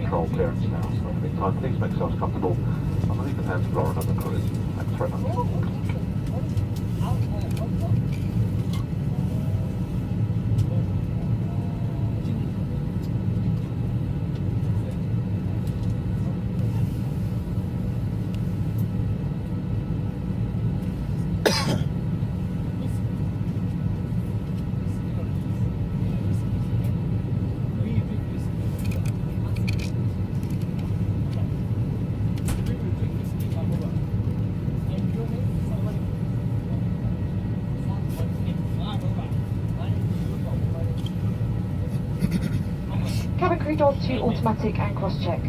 control clearance now, so in the meantime, please make yourselves comfortable. I'm going to leave the hands of Lauren and the crew. Thanks very much. Cabin crew doors to automatic and cross-check.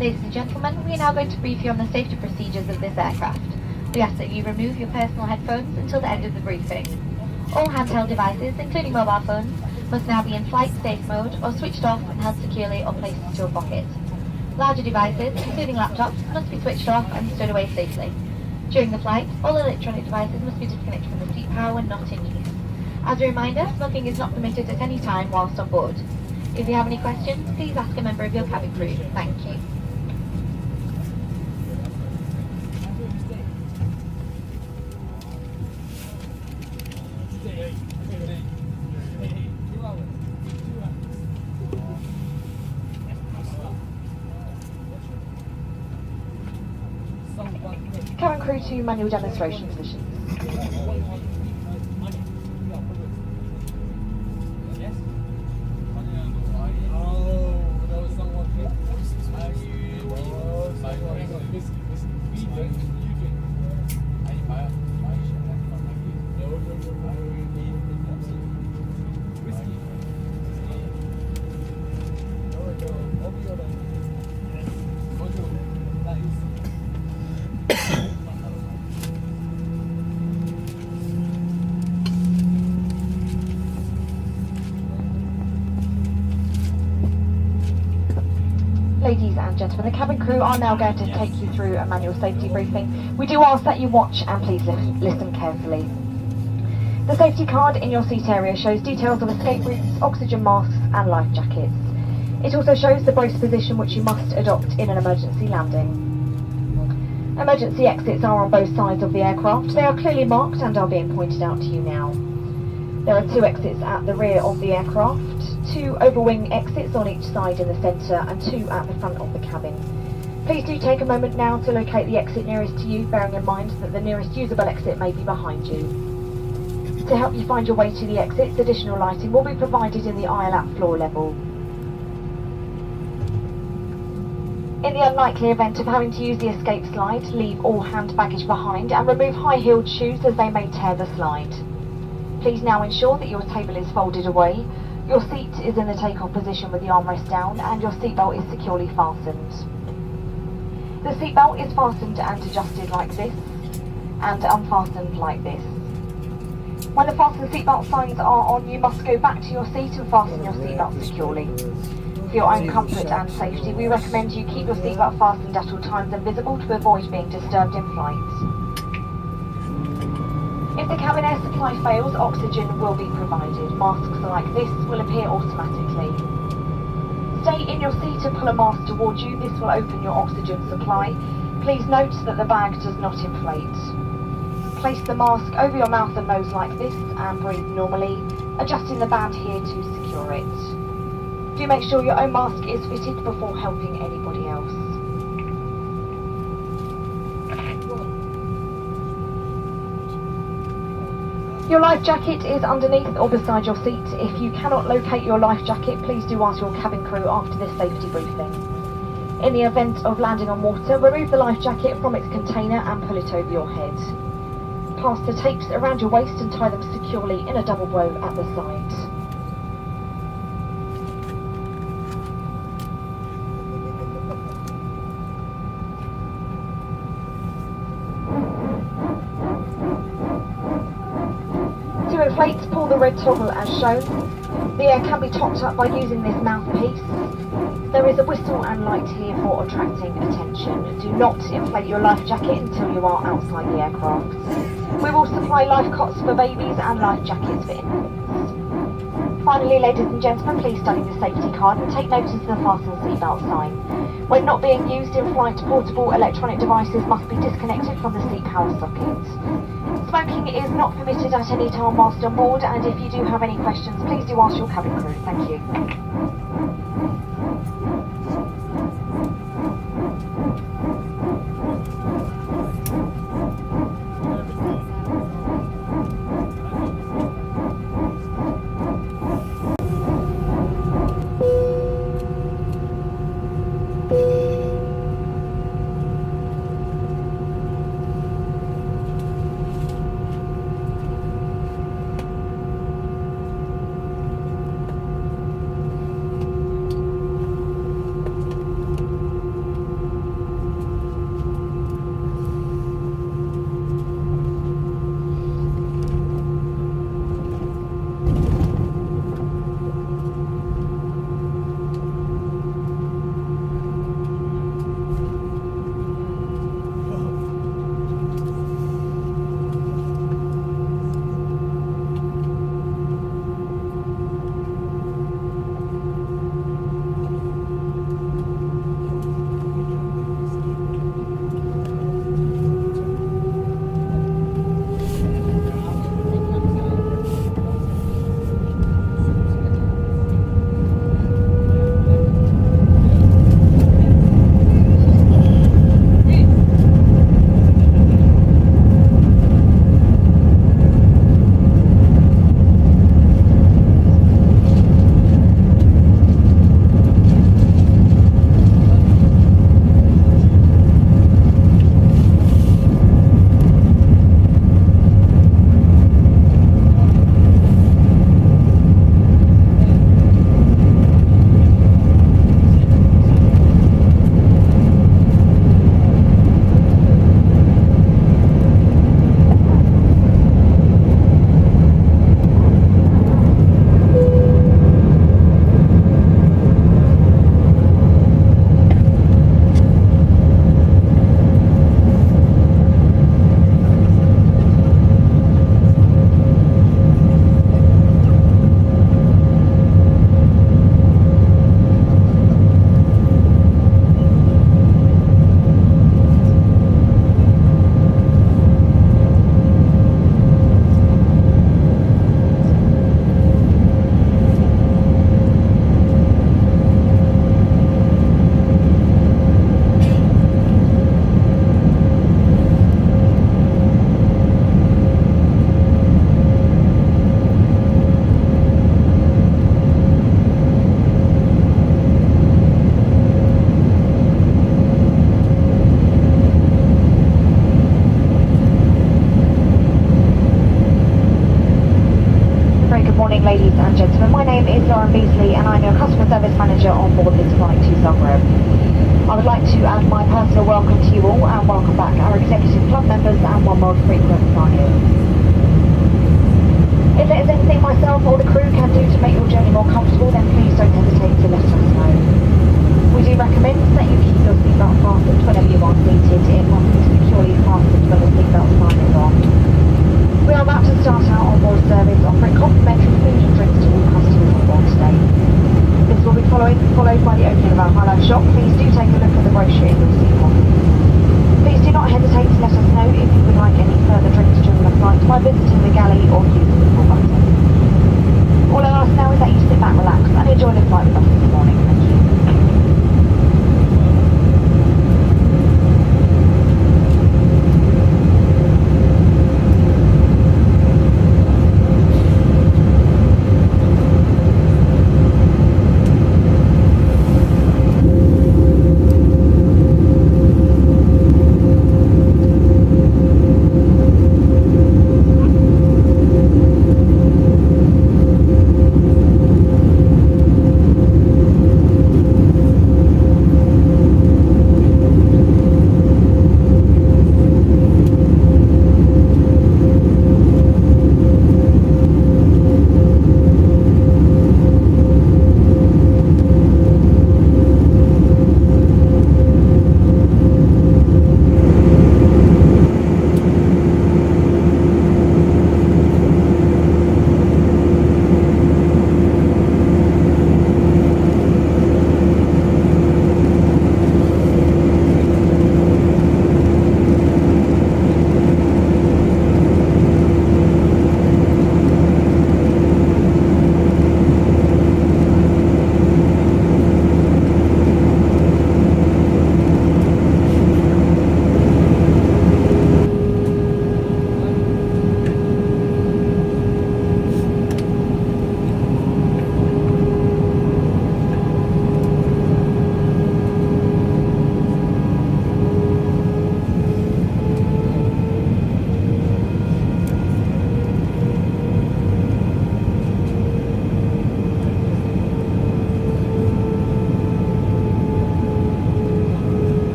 Ladies and gentlemen, we are now going to brief you on the safety procedures of this aircraft. We ask that you remove your personal headphones until the end of the briefing. All handheld devices, including mobile phones, must now be in flight safe mode or switched off and held securely or placed into a pocket. Larger devices, including laptops, must be switched off and stored away safely. During the flight, all electronic devices must be disconnected from the seat power when not in use. As a reminder, smoking is not permitted at any time whilst on board. If you have any questions, please ask a member of your cabin crew. Thank you. Cabin crew to manual demonstration positions. Ladies and gentlemen, the cabin crew are now going to take you through a manual safety briefing. We do ask that you watch and please listen carefully. The safety card in your seat area shows details of escape routes, oxygen masks and life jackets. It also shows the brace position which you must adopt in an emergency landing. Emergency exits are on both sides of the aircraft. They are clearly marked and are being pointed out to you now. There are 2 exits at the rear of the aircraft, 2 overwing exits on each side in the centre and 2 at the front of the cabin. Please do take a moment now to locate the exit nearest to you, bearing in mind that the nearest usable exit may be behind you. To help you find your way to the exits, additional lighting will be provided in the aisle at floor level. In the unlikely event of having to use the escape slide, leave all hand baggage behind and remove high-heeled shoes as they may tear the slide. Please now ensure that your table is folded away, your seat is in the take-off position with the armrest down and your seatbelt is securely fastened. The seatbelt is fastened and adjusted like this and unfastened like this. When the fasten seatbelt signs are on, you must go back to your seat and fasten your seatbelt securely. For your own comfort and safety, we recommend you keep your seatbelt fastened at all times and visible to avoid being disturbed in flight. If the cabin air supply fails, oxygen will be provided. Masks like this will appear automatically. Stay in your seat and pull a mask towards you. This will open your oxygen supply. Please note that the bag does not inflate. Place the mask over your mouth and nose like this and breathe normally, adjusting the band here to secure it. Do make sure your own mask is fitted before helping anybody else. Your life jacket is underneath or beside your seat. If you cannot locate your life jacket, please do ask your cabin crew after this safety briefing. In the event of landing on water, remove the life jacket from its container and pull it over your head. Pass the tapes around your waist and tie them securely in a double bow at the side. the red toggle as shown. The air can be topped up by using this mouthpiece. There is a whistle and light here for attracting attention. Do not inflate your life jacket until you are outside the aircraft. We will supply life cots for babies and life jackets for infants. Finally, ladies and gentlemen, please study the safety card and take notice of the fasten seatbelt sign. When not being used in flight, portable electronic devices must be disconnected from the seat power socket. Smoking is not permitted at any time whilst on board, and if you do have any questions, please do ask your cabin crew. Thank you. Zagreb. I would like to add my personal welcome to you all and welcome back our executive club members and One World frequent flyers. If there is anything myself or the crew can do to make your journey more comfortable, then please don't hesitate to let us know. We do recommend that you keep your seatbelt fastened whenever you are seated. It must be securely fastened when the seatbelt sign is on. We are about to start our onboard service offering complimentary food and drinks to all customers on board today. This will be followed by the opening of our High Life shop. Please do take a look at the brochure in your seat pocket. Please do not hesitate to let us know if you would like any further drinks during the flight by visiting the galley or using the call button. All I ask now is that you sit back, relax and enjoy the flight with us this morning. Thank you.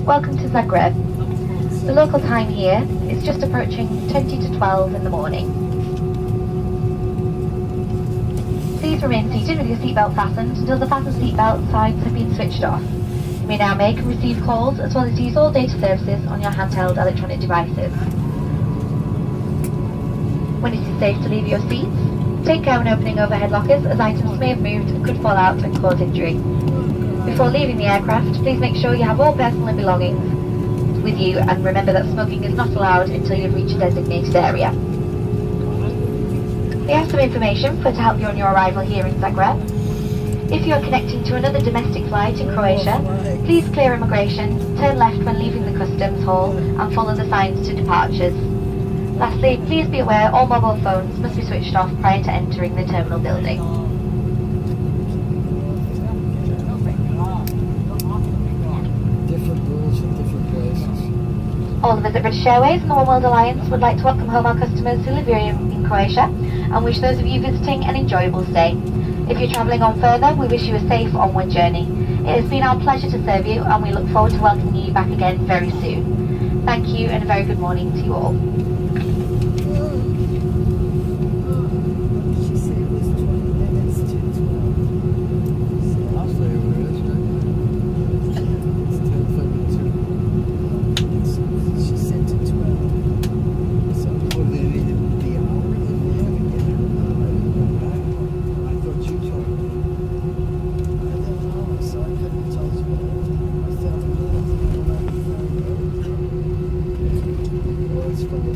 Welcome to Zagreb. The local time here is just approaching 20 to 12 in the morning. Please remain seated with your seatbelt fastened until the fasten seatbelt signs have been switched off. You may now make and receive calls as well as use all data services on your handheld electronic devices. When it is safe to leave your seats, take care when opening overhead lockers as items may have moved and could fall out and cause injury. Before leaving the aircraft, please make sure you have all personal belongings with you and remember that smoking is not allowed until you've reached a designated area. We have some information to help you on your arrival here in Zagreb. If you are connecting to another domestic flight in Croatia, please clear immigration, turn left when leaving the customs hall and follow the signs to departures. Lastly, please be aware all mobile phones must be switched off prior to entering the terminal building. Different rules in different places. All of us at British Airways and the One World Alliance would like to welcome home our customers who live here in Croatia and wish those of you visiting an enjoyable stay. If you're travelling on further, we wish you a safe onward journey. It has been our pleasure to serve you and we look forward to welcoming you back again very soon. Thank you and a very good morning to you all. She said it was 20 minutes to 12. I'll stay over there, it's 10:32. She said to 12. So, well, then the hour that we have again. I thought you told me. I didn't know, so I couldn't tell you. I felt a little. Well, it's from the